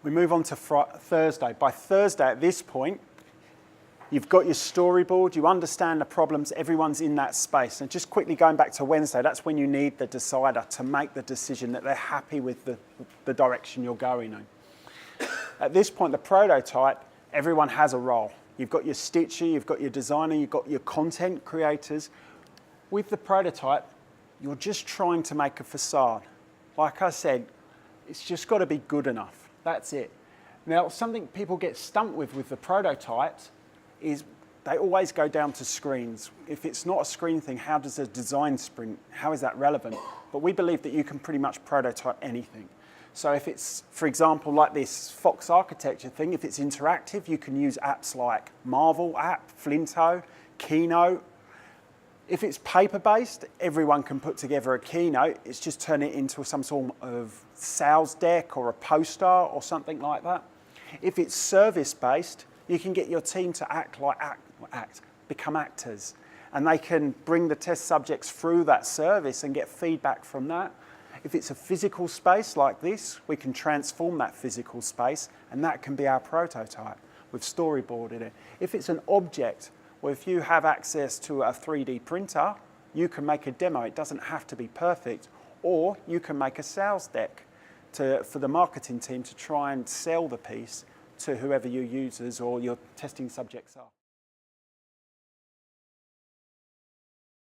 We move on to Thursday. By Thursday, at this point, you've got your storyboard, you understand the problems, everyone's in that space. And just quickly going back to Wednesday, that's when you need the decider to make the decision that they're happy with the direction you're going in. At this point, the prototype, everyone has a role. You've got your stitcher, you've got your designer, you've got your content creators. With the prototype, you're just trying to make a facade. Like I said, it's just got to be good enough. That's it. Now, something people get stumped with the prototypes is they always go down to screens. If it's not a screen thing, how does a design sprint, how is that relevant? But we believe that you can pretty much prototype anything. So if it's, for example, like this Fox architecture thing, if it's interactive, you can use apps like Marvel app, Flinto, Keynote. If it's paper-based, everyone can put together a keynote. It's just turn it into some sort of sales deck or a poster or something like that. If it's service-based, you can get your team to become actors. And they can bring the test subjects through that service and get feedback from that. If it's a physical space like this, we can transform that physical space, and that can be our prototype. We've storyboarded it. If it's an object, well, if you have access to a 3D printer, you can make a demo. It doesn't have to be perfect. Or you can make a sales deck for the marketing team to try and sell the piece to whoever your users or your testing subjects are.